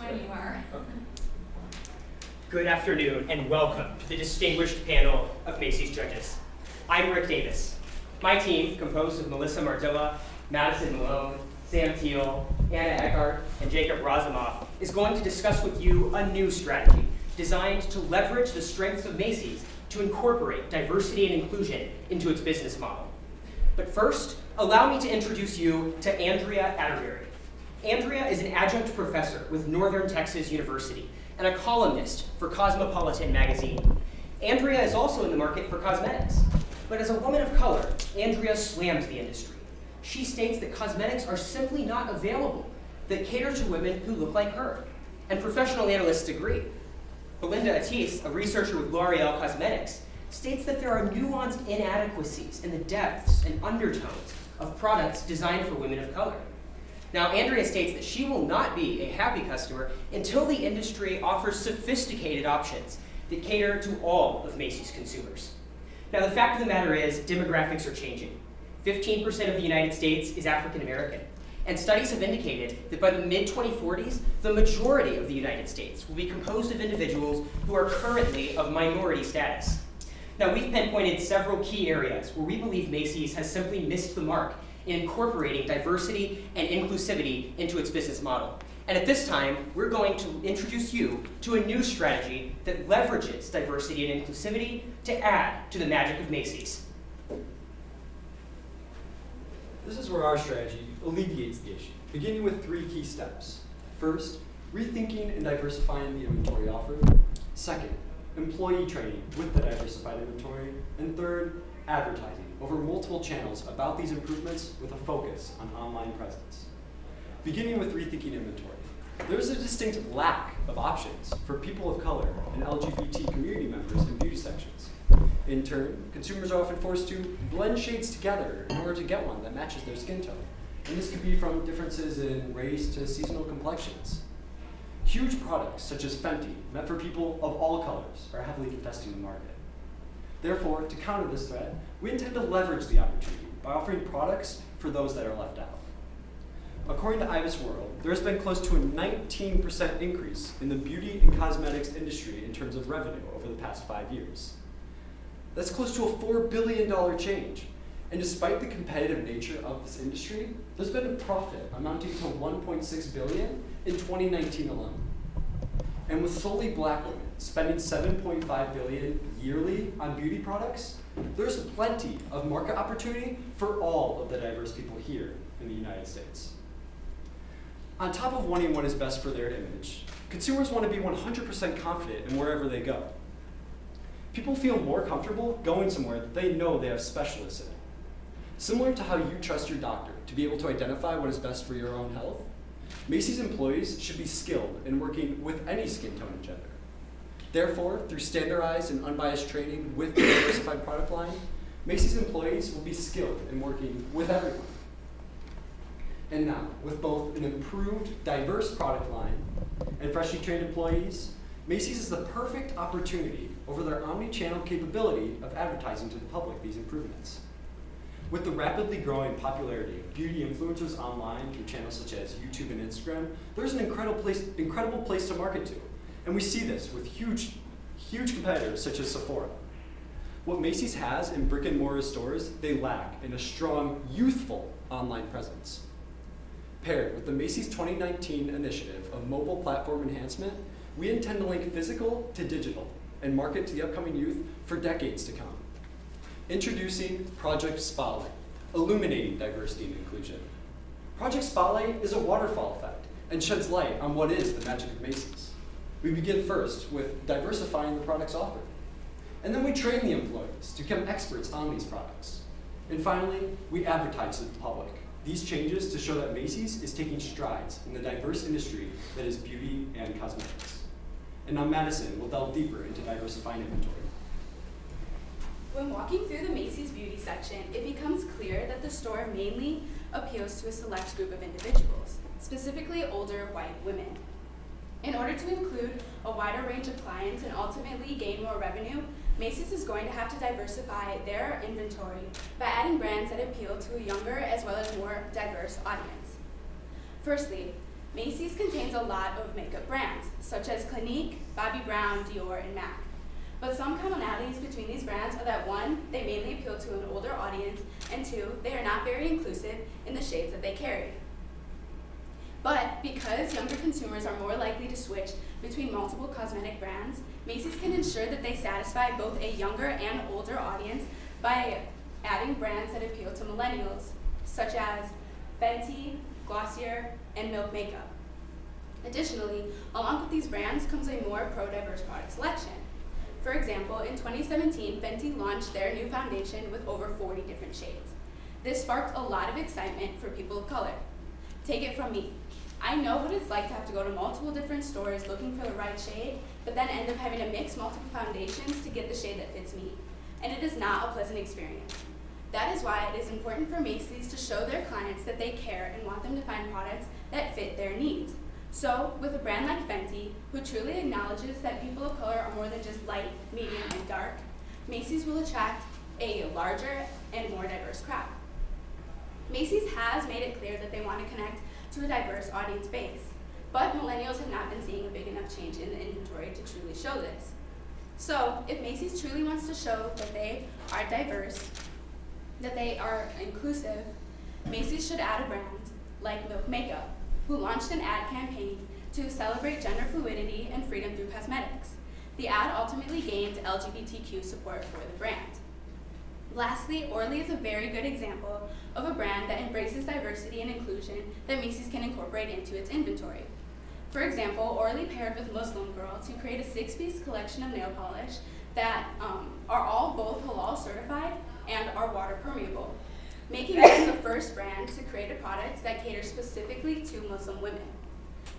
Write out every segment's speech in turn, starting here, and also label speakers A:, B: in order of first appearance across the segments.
A: when you are.
B: Good afternoon and welcome to the distinguished panel of Macy's judges. I'm Rick Davis. My team, composed of Melissa Mardyla, Madison Malone, Sam Teal, Anna Eckardt, and Jacob Rosomoff, is going to discuss with you a new strategy designed to leverage the strengths of Macy's to incorporate diversity and inclusion into its business model. But first, allow me to introduce you to Andrea Atterbury. Andrea is an adjunct professor with Northern Texas University and a columnist for Cosmopolitan magazine. Andrea is also in the market for cosmetics. But as a woman of color, Andrea slams the industry. She states that cosmetics are simply not available that cater to women who look like her. And professional analysts agree. Belinda Atis, a researcher with L'Oreal Cosmetics, states that there are nuanced inadequacies in the depths and undertones of products designed for women of color. Now, Andrea states that she will not be a happy customer until the industry offers sophisticated options that cater to all of Macy's consumers. Now, the fact of the matter is, demographics are changing. 15% of the United States is African American, and studies have indicated that by the mid-2040s, the majority of the United States will be composed of individuals who are currently of minority status. Now, we've pinpointed several key areas where we believe Macy's has simply missed the mark in incorporating diversity and inclusivity into its business model. And at this time, we're going to introduce you to a new strategy that leverages diversity and inclusivity to add to the magic of Macy's.
C: This is where our strategy alleviates the issue, beginning with 3 key steps. First, rethinking and diversifying the inventory offered. Second, employee training with the diversified inventory. And third, advertising over multiple channels about these improvements with a focus on online presence. Beginning with rethinking inventory, there's a distinct lack of options for people of color and LGBT community members in beauty sections. In turn, consumers are often forced to blend shades together in order to get one that matches their skin tone. And this could be from differences in race to seasonal complexions. Huge products such as Fenty, meant for people of all colors, are heavily contesting the market. Therefore, to counter this threat, we intend to leverage the opportunity by offering products for those that are left out. According to Ibis World, there has been close to a 19% increase in the beauty and cosmetics industry in terms of revenue over the past 5 years. That's close to a $4 billion change. And despite the competitive nature of this industry, there's been a profit amounting to $1.6 billion in 2019 alone. And with solely Black women spending $7.5 billion yearly on beauty products, there's plenty of market opportunity for all of the diverse people here in the United States. On top of wanting what is best for their image, consumers want to be 100% confident in wherever they go. People feel more comfortable going somewhere that they know they have specialists in. Similar to how you trust your doctor to be able to identify what is best for your own health, Macy's employees should be skilled in working with any skin tone and gender. Therefore, through standardized and unbiased training with the diversified product line, Macy's employees will be skilled in working with everyone. And now, with both an improved, diverse product line and freshly trained employees, Macy's is the perfect opportunity over their omni-channel capability of advertising to the public these improvements. With the rapidly growing popularity of beauty influencers online through channels such as YouTube and Instagram, there's an incredible place to market to. And we see this with huge competitors such as Sephora. What Macy's has in brick and mortar stores, they lack in a strong, youthful online presence. Paired with the Macy's 2019 initiative of mobile platform enhancement, we intend to link physical to digital and market to the upcoming youth for decades to come. Introducing Project Spotlight, illuminating diversity and inclusion. Project Spotlight is a waterfall effect and sheds light on what is the magic of Macy's. We begin first with diversifying the products offered. And then we train the employees to become experts on these products. And finally, we advertise to the public these changes to show that Macy's is taking strides in the diverse industry that is beauty and cosmetics. And now Madison will delve deeper into diversifying inventory.
A: When walking through the Macy's beauty section, it becomes clear that the store mainly appeals to a select group of individuals, specifically older white women. In order to include a wider range of clients and ultimately gain more revenue, Macy's is going to have to diversify their inventory by adding brands that appeal to a younger as well as more diverse audience. Firstly, Macy's contains a lot of makeup brands, such as Clinique, Bobbi Brown, Dior, and MAC. But some commonalities between these brands are that one, they mainly appeal to an older audience, and two, they are not very inclusive in the shades that they carry. But because younger consumers are more likely to switch between multiple cosmetic brands, Macy's can ensure that they satisfy both a younger and older audience by adding brands that appeal to millennials, such as Fenty, Glossier, and Milk Makeup. Additionally, along with these brands comes a more pro-diverse product selection. For example, in 2017, Fenty launched their new foundation with over 40 different shades. This sparked a lot of excitement for people of color. Take it from me. I know what it's like to have to go to multiple different stores looking for the right shade, but then end up having to mix multiple foundations to get the shade that fits me. And it is not a pleasant experience. That is why it is important for Macy's to show their clients that they care and want them to find products that fit their needs. So, with a brand like Fenty, who truly acknowledges that people of color are more than just light, medium, and dark, Macy's will attract a larger and more diverse crowd. Macy's has made it clear that they want to connect to a diverse audience base, but millennials have not been seeing a big enough change in the inventory to truly show this. So, if Macy's truly wants to show that they are diverse, that they are inclusive, Macy's should add a brand like Milk Makeup, who launched an ad campaign to celebrate gender fluidity and freedom through cosmetics. The ad ultimately gained LGBTQ support for the brand. Lastly, Orly is a very good example of a brand that embraces diversity and inclusion that Macy's can incorporate into its inventory. For example, Orly paired with Muslim Girl to create a 6-piece collection of nail polish that are all both halal certified and are water permeable, making them the first brand to create a product that caters specifically to Muslim women.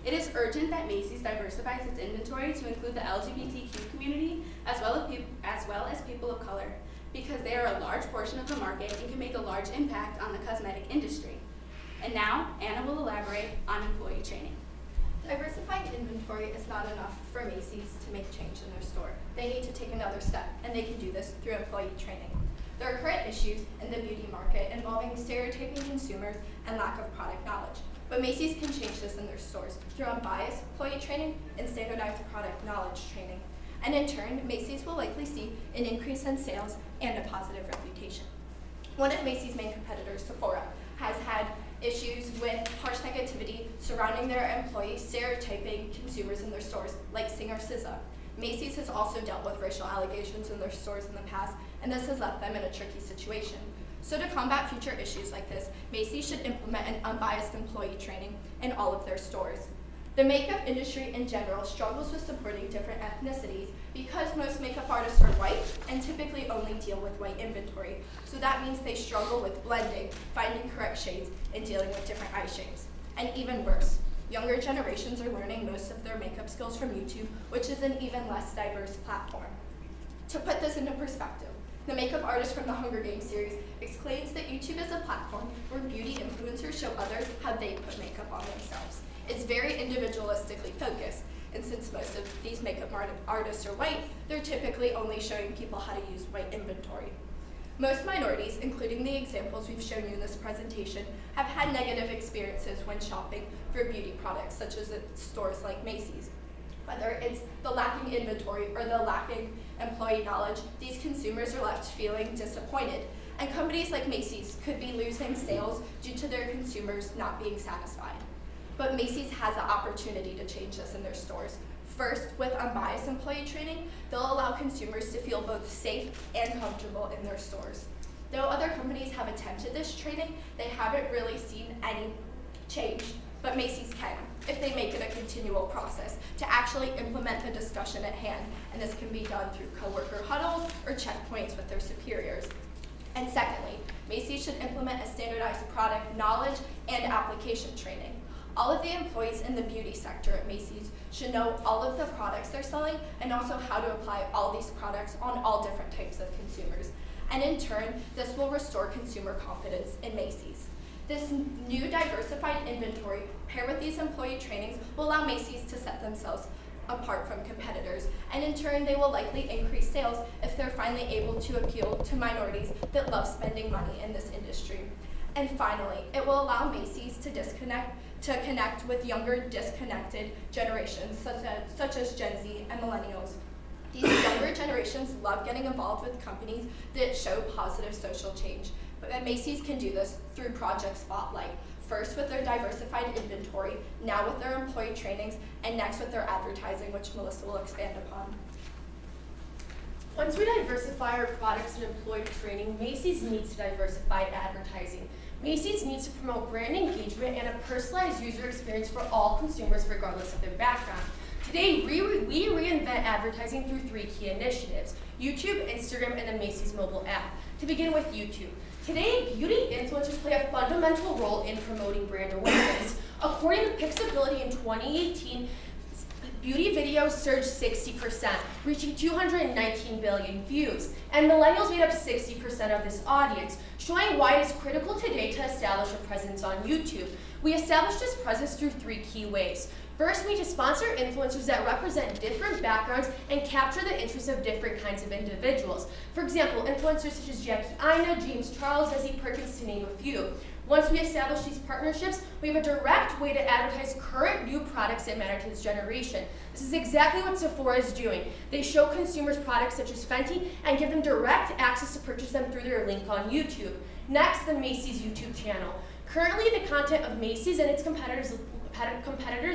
A: It is urgent that Macy's diversifies its inventory to include the LGBTQ community as well as people of color, because they are a large portion of the market and can make a large impact on the cosmetic industry. And now, Anna will elaborate on employee training.
D: Diversifying inventory is not enough for Macy's to make change in their store. They need to take another step, and they can do this through employee training. There are current issues in the beauty market involving stereotyping consumers and lack of product knowledge. But Macy's can change this in their stores through unbiased employee training and standardized product knowledge training. And in turn, Macy's will likely see an increase in sales and a positive reputation. One of Macy's main competitors, Sephora, has had issues with harsh negativity surrounding their employees stereotyping consumers in their stores, like singer SZA. Macy's has also dealt with racial allegations in their stores in the past, and this has left them in a tricky situation. So to combat future issues like this, Macy's should implement an unbiased employee training in all of their stores. The makeup industry in general struggles with supporting different ethnicities because most makeup artists are white and typically only deal with white inventory. So that means they struggle with blending, finding correct shades, and dealing with different eye shapes. And even worse, younger generations are learning most of their makeup skills from YouTube, which is an even less diverse platform. To put this into perspective, the makeup artist from the Hunger Games series explains that YouTube is a platform where beauty influencers show others how they put makeup on themselves. It's very individualistically focused, and since most of these makeup artists are white, they're typically only showing people how to use white inventory. Most minorities, including the examples we've shown you in this presentation, have had negative experiences when shopping for beauty products, such as at stores like Macy's. Whether it's the lacking inventory or the lacking employee knowledge, these consumers are left feeling disappointed, and companies like Macy's could be losing sales due to their consumers not being satisfied. But Macy's has the opportunity to change this in their stores. First, with unbiased employee training, they'll allow consumers to feel both safe and comfortable in their stores. Though other companies have attempted this training, they haven't really seen any change, but Macy's can, if they make it a continual process to actually implement the discussion at hand, and this can be done through coworker huddles or checkpoints with their superiors. And secondly, Macy's should implement a standardized product knowledge and application training. All of the employees in the beauty sector at Macy's should know all of the products they're selling and also how to apply all these products on all different types of consumers. And in turn, this will restore consumer confidence in Macy's. This new diversified inventory paired with these employee trainings will allow Macy's to set themselves apart from competitors, and in turn they will likely increase sales if they're finally able to appeal to minorities that love spending money in this industry. And finally, it will allow Macy's to disconnect to connect with younger, disconnected generations, such as Gen Z and millennials. These younger generations love getting involved with companies that show positive social change, but Macy's can do this through Project Spotlight, first with their diversified inventory, now with their employee trainings, and next with their advertising, which Melissa will expand upon.
E: Once we diversify our products and employee training, Macy's needs to diversify advertising. Macy's needs to promote brand engagement and a personalized user experience for all consumers regardless of their background. Today, we reinvent advertising through 3 key initiatives: YouTube, Instagram, and the Macy's mobile app. To begin with YouTube. Today, beauty influencers play a fundamental role in promoting brand awareness. According to Pixability in 2018, beauty videos surged 60%, reaching 219 billion views, and millennials made up 60% of this audience, showing why it is critical today to establish a presence on YouTube. We established this presence through 3 key ways. First, we need to sponsor influencers that represent different backgrounds and capture the interests of different kinds of individuals. For example, influencers such as Jackie Aina, James Charles, Desi Perkins, to name a few. Once we establish these partnerships, we have a direct way to advertise current new products that matter to this generation. This is exactly what Sephora is doing. They show consumers products such as Fenty and give them direct access to purchase them through their link on YouTube. Next, the Macy's YouTube channel. Currently, the content of Macy's and its competitors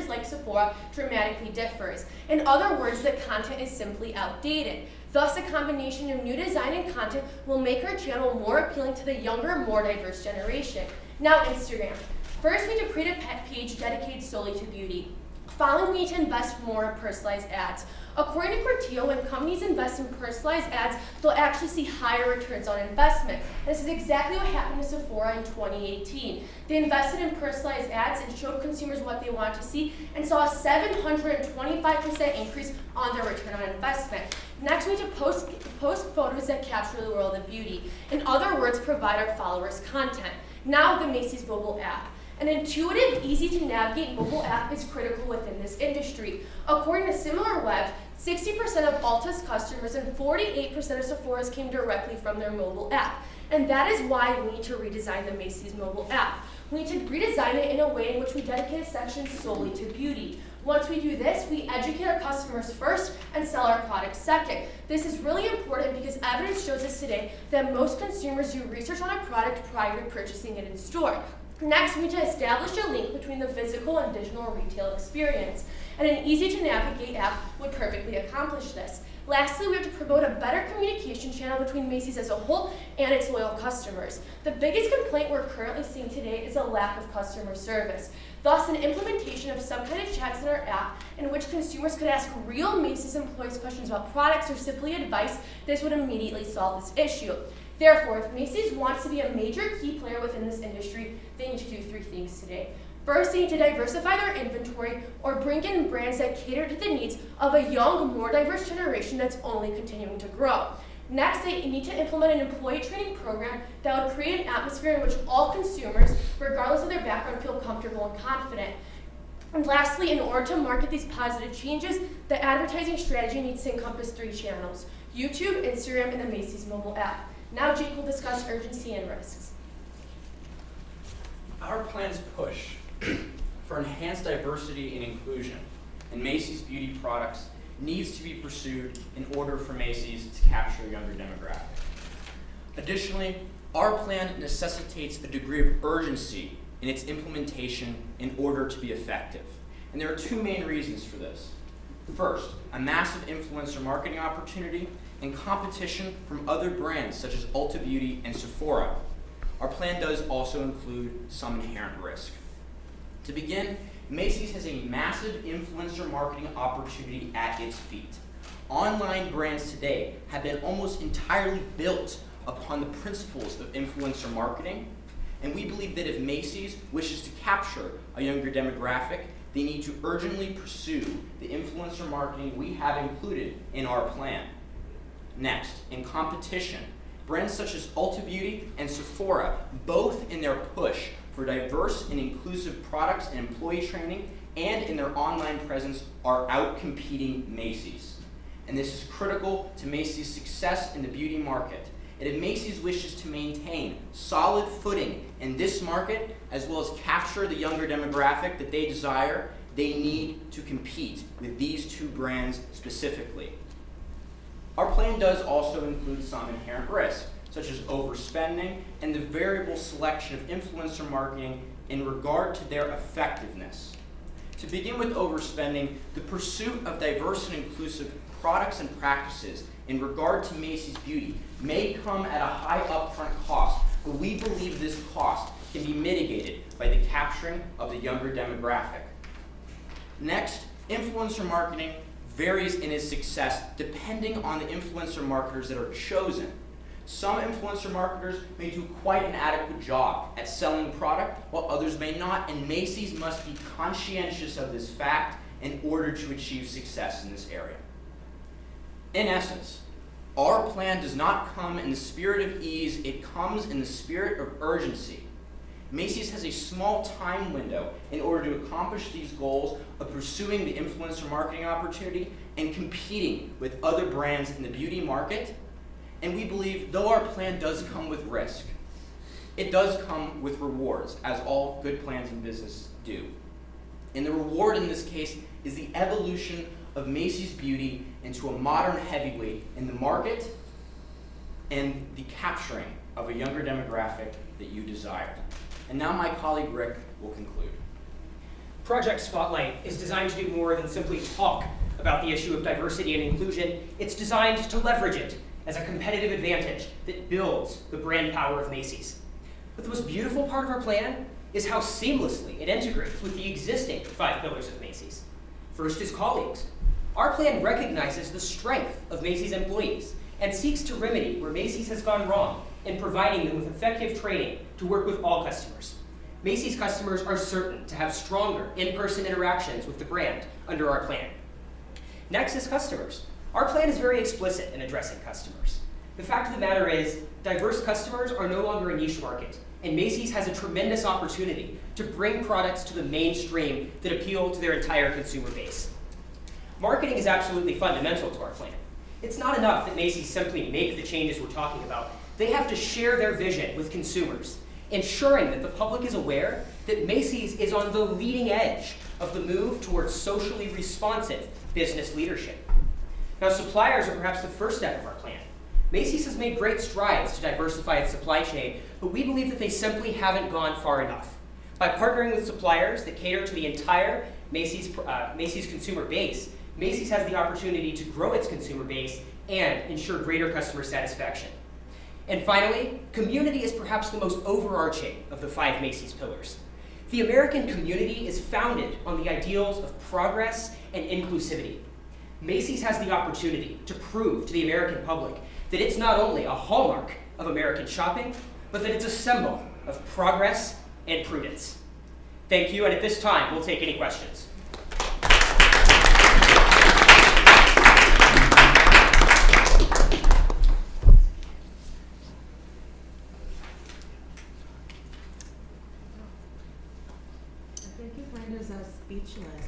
E: like Sephora dramatically differs. In other words, the content is simply outdated. Thus, a combination of new design and content will make our channel more appealing to the younger, more diverse generation. Now, Instagram. First, we need to create a page dedicated solely to beauty. Following, we need to invest more in personalized ads. According to Teal, when companies invest in personalized ads, they'll actually see higher returns on investment. This is exactly what happened to Sephora in 2018. They invested in personalized ads and showed consumers what they wanted to see and saw a 725% increase on their return on investment. Next, we need to post photos that capture the world of beauty. In other words, provide our followers content. Now, the Macy's mobile app. An intuitive, easy-to-navigate mobile app is critical within this industry. According to SimilarWeb, 60% of Ulta's customers and 48% of Sephora's came directly from their mobile app. And that is why we need to redesign the Macy's mobile app. We need to redesign it in a way in which we dedicate a section solely to beauty. Once we do this, we educate our customers first and sell our products second. This is really important because evidence shows us today that most consumers do research on a product prior to purchasing it in store. Next, we need to establish a link between the physical and digital retail experience, and an easy-to-navigate app would perfectly accomplish this. Lastly, we have to promote a better communication channel between Macy's as a whole and its loyal customers. The biggest complaint we're currently seeing today is a lack of customer service. Thus, an implementation of some kind of chats in our app in which consumers could ask real Macy's employees questions about products or simply advice, this would immediately solve this issue. Therefore, if Macy's wants to be a major key player within this industry, they need to do 3 things today. First, they need to diversify their inventory or bring in brands that cater to the needs of a young, more diverse generation that's only continuing to grow. Next, they need to implement an employee training program that would create an atmosphere in which all consumers, regardless of their background, feel comfortable and confident. And lastly, in order to market these positive changes, the advertising strategy needs to encompass 3 channels: YouTube, Instagram, and the Macy's mobile app. Now Jake will discuss urgency and risks.
F: Our plans push for enhanced diversity and inclusion in Macy's beauty products needs to be pursued in order for Macy's to capture a younger demographic. Additionally, our plan necessitates a degree of urgency in its implementation in order to be effective. And there are 2 main reasons for this. First, a massive influencer marketing opportunity and competition from other brands such as Ulta Beauty and Sephora. Our plan does also include some inherent risk. To begin, Macy's has a massive influencer marketing opportunity at its feet. Online brands today have been almost entirely built upon the principles of influencer marketing, and we believe that if Macy's wishes to capture a younger demographic, they need to urgently pursue the influencer marketing we have included in our plan. Next, in competition, brands such as Ulta Beauty and Sephora, both in their push for diverse and inclusive products and employee training and in their online presence, are outcompeting Macy's. And this is critical to Macy's success in the beauty market. And if Macy's wishes to maintain solid footing in this market, as well as capture the younger demographic that they desire, they need to compete with these two brands specifically. Our plan does also include some inherent risk, such as overspending and the variable selection of influencer marketing in regard to their effectiveness. To begin with overspending, the pursuit of diverse and inclusive products and practices in regard to Macy's Beauty may come at a high upfront cost, but we believe this cost can be mitigated by the capturing of the younger demographic. Next, influencer marketing varies in its success depending on the influencer marketers that are chosen. Some influencer marketers may do quite an adequate job at selling product, while others may not, and Macy's must be conscientious of this fact in order to achieve success in this area. In essence, our plan does not come in the spirit of ease, it comes in the spirit of urgency. Macy's has a small time window in order to accomplish these goals of pursuing the influencer marketing opportunity and competing with other brands in the beauty market. And we believe, though our plan does come with risk, it does come with rewards, as all good plans in business do. And the reward in this case is the evolution of Macy's Beauty into a modern heavyweight in the market and the capturing of a younger demographic that you desire. And now my colleague Rick will conclude.
B: Project Spotlight is designed to do more than simply talk about the issue of diversity and inclusion. It's designed to leverage it as a competitive advantage that builds the brand power of Macy's. But the most beautiful part of our plan is how seamlessly it integrates with the existing 5 pillars of Macy's. First is colleagues. Our plan recognizes the strength of Macy's employees and seeks to remedy where Macy's has gone wrong in providing them with effective training to work with all customers. Macy's customers are certain to have stronger in-person interactions with the brand under our plan. Next is customers. Our plan is very explicit in addressing customers. The fact of the matter is, diverse customers are no longer a niche market, and Macy's has a tremendous opportunity to bring products to the mainstream that appeal to their entire consumer base. Marketing is absolutely fundamental to our plan. It's not enough that Macy's simply make the changes we're talking about. They have to share their vision with consumers, ensuring that the public is aware that Macy's is on the leading edge of the move towards socially responsive business leadership. Now, suppliers are perhaps the first step of our plan. Macy's has made great strides to diversify its supply chain, but we believe that they simply haven't gone far enough. By partnering with suppliers that cater to the entire Macy's consumer base, Macy's has the opportunity to grow its consumer base and ensure greater customer satisfaction. And finally, community is perhaps the most overarching of the 5 Macy's pillars. The American community is founded on the ideals of progress and inclusivity. Macy's has the opportunity to prove to the American public that it's not only a hallmark of American shopping, but that it's a symbol of progress and prudence. Thank you, and at this time, we'll take any questions.
G: I think you renders us speechless.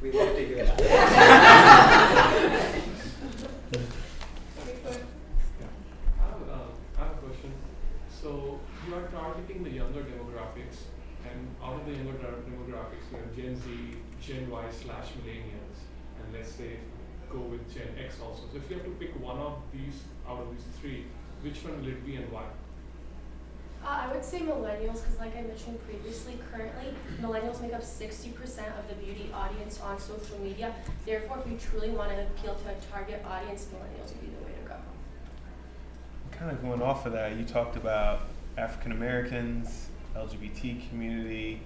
B: We love to hear that.
H: I have a question. So you are targeting the younger demographics, and out of the younger demographics, you have Gen Z, Gen Y / millennials, and let's say go with Gen X also. So if you have to pick one of these out of these 3, which one will it be and why?
E: I would say millennials, because like I mentioned previously, currently, millennials make up 60% of the beauty audience on social media. Therefore, if you truly want to appeal to a target audience, millennials would be the way to go.
I: Kind of going off of that, you talked about African Americans, LGBT community,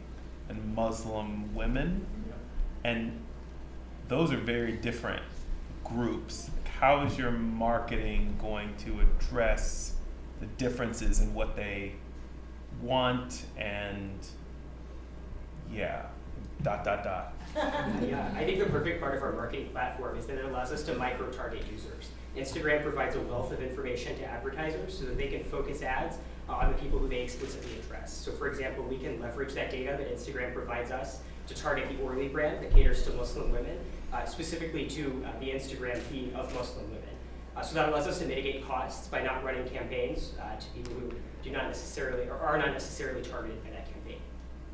I: and Muslim women, and those are very different groups. How is your marketing going to address the differences in what they want and Yeah. ...
B: Yeah, I think the perfect part of our marketing platform is that it allows us to micro-target users. Instagram provides a wealth of information to advertisers so that they can focus ads on the people who they explicitly address. So for example, we can leverage that data that Instagram provides us to target the Orly brand that caters to Muslim women, specifically to the Instagram feed of Muslim women. So that allows us to mitigate costs by not running campaigns to people who do not necessarily or are not necessarily targeted by that campaign.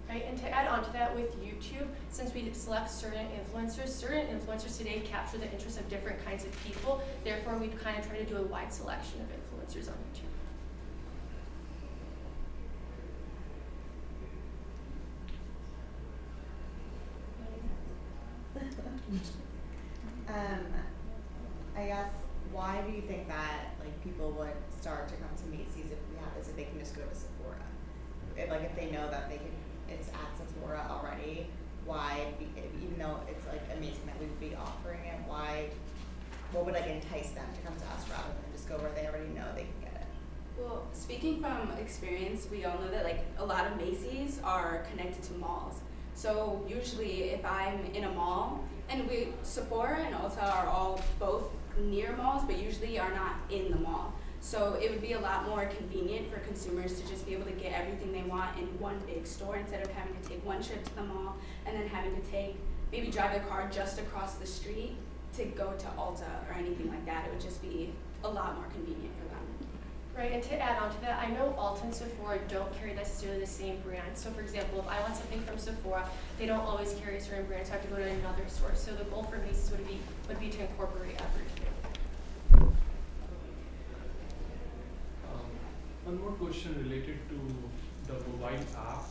E: Right, and to add on to that with YouTube, since we select certain influencers today capture the interests of different kinds of people. Therefore, we kind of try to do a wide selection of influencers on YouTube.
G: I guess, why do you think that people would start to come to Macy's if they can just go to Sephora? If they know that it's at Sephora already, why, even though it's amazing that we would be offering it, what would entice them to come to us rather than just go where they already know they can get it?
A: Well, speaking from experience, we all know that a lot of Macy's are connected to malls. So usually if I'm in a mall, and Sephora and Ulta are all both near malls, but usually are not in the mall. So it would be a lot more convenient for consumers to just be able to get everything they want in one big store instead of having to take one trip to the mall and then having to maybe drive a car just across the street to go to Ulta or anything like that. It would just be a lot more convenient for them.
E: Right, and to add on to that, I know Ulta and Sephora don't carry necessarily the same brand. So for example, if I want something from Sephora, they don't always carry a certain brand, so I have to go to another store. So the goal for Macy's would be to incorporate everything.
H: One more question related to the mobile app.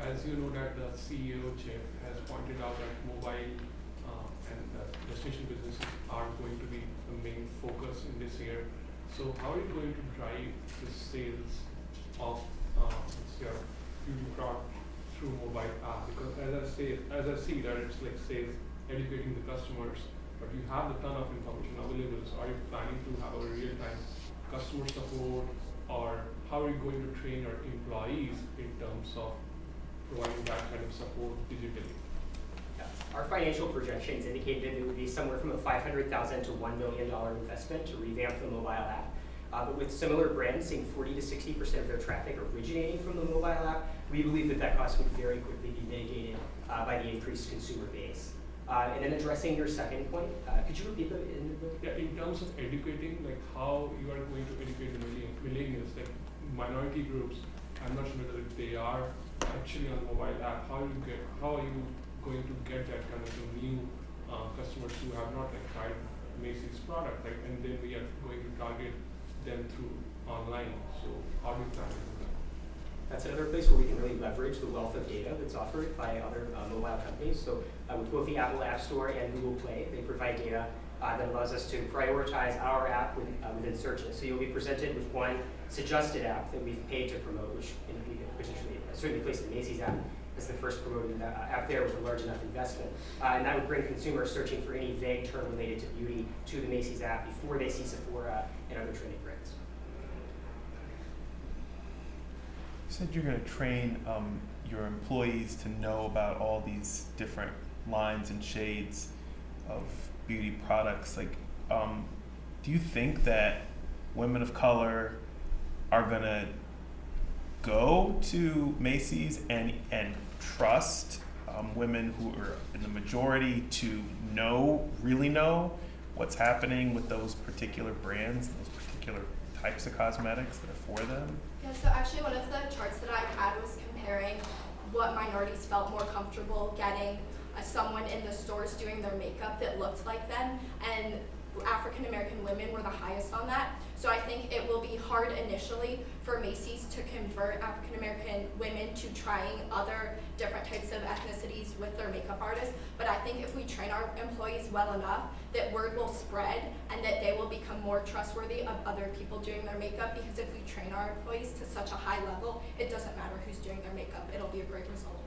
H: As you know that the CEO, Jeff, has pointed out that mobile and the destination businesses are going to be the main focus in this year. So how are you going to drive the sales of your beauty product through mobile app? Because as I see that it's sales, educating the customers, but you have a ton of information available. So are you planning to have a real-time customer support, or how are you going to train your employees in terms of providing that kind of support digitally?
B: Our financial projections indicated it would be somewhere from a $500,000 to $1 million investment to revamp the mobile app. But with similar brands seeing 40 to 60% of their traffic originating from the mobile app, we believe that cost would very quickly be mitigated by the increased consumer base. And then addressing your second point, could you repeat that?
H: Yeah, in terms of educating, how you are going to educate the millennials, minority groups, I'm not sure whether they are actually on the mobile app. How are you going to get that kind of new customers who have not tried Macy's product, and then we are going to target them through online. So how do you plan to do that?
B: That's another place where we can really leverage the wealth of data that's offered by other mobile companies. So with both the Apple App Store and Google Play, they provide data that allows us to prioritize our app within searches. So you'll be presented with one suggested app that we've paid to promote, which we could potentially certainly place the Macy's app as the first promoted app there with a large enough investment. And that would bring consumers searching for any vague term related to beauty to the Macy's app before they see Sephora and other trending brands.
I: You said you're going to train your employees to know about all these different lines and shades of beauty products. Do you think that women of color are going to go to Macy's and trust women who are in the majority to really know what's happening with those particular brands, those particular types of cosmetics that are for them?
D: Yeah, so actually one of the charts that I had was comparing what minorities felt more comfortable getting someone in the stores doing their makeup that looked like them, and African American women were the highest on that. So I think it will be hard initially for Macy's to convert African American women to trying other different types of ethnicities with their makeup artists. But I think if we train our employees well enough, that word will spread and that they will become more trustworthy of other people doing their makeup, because if we train our employees to such a high level, it doesn't matter who's doing their makeup. It'll be a great result.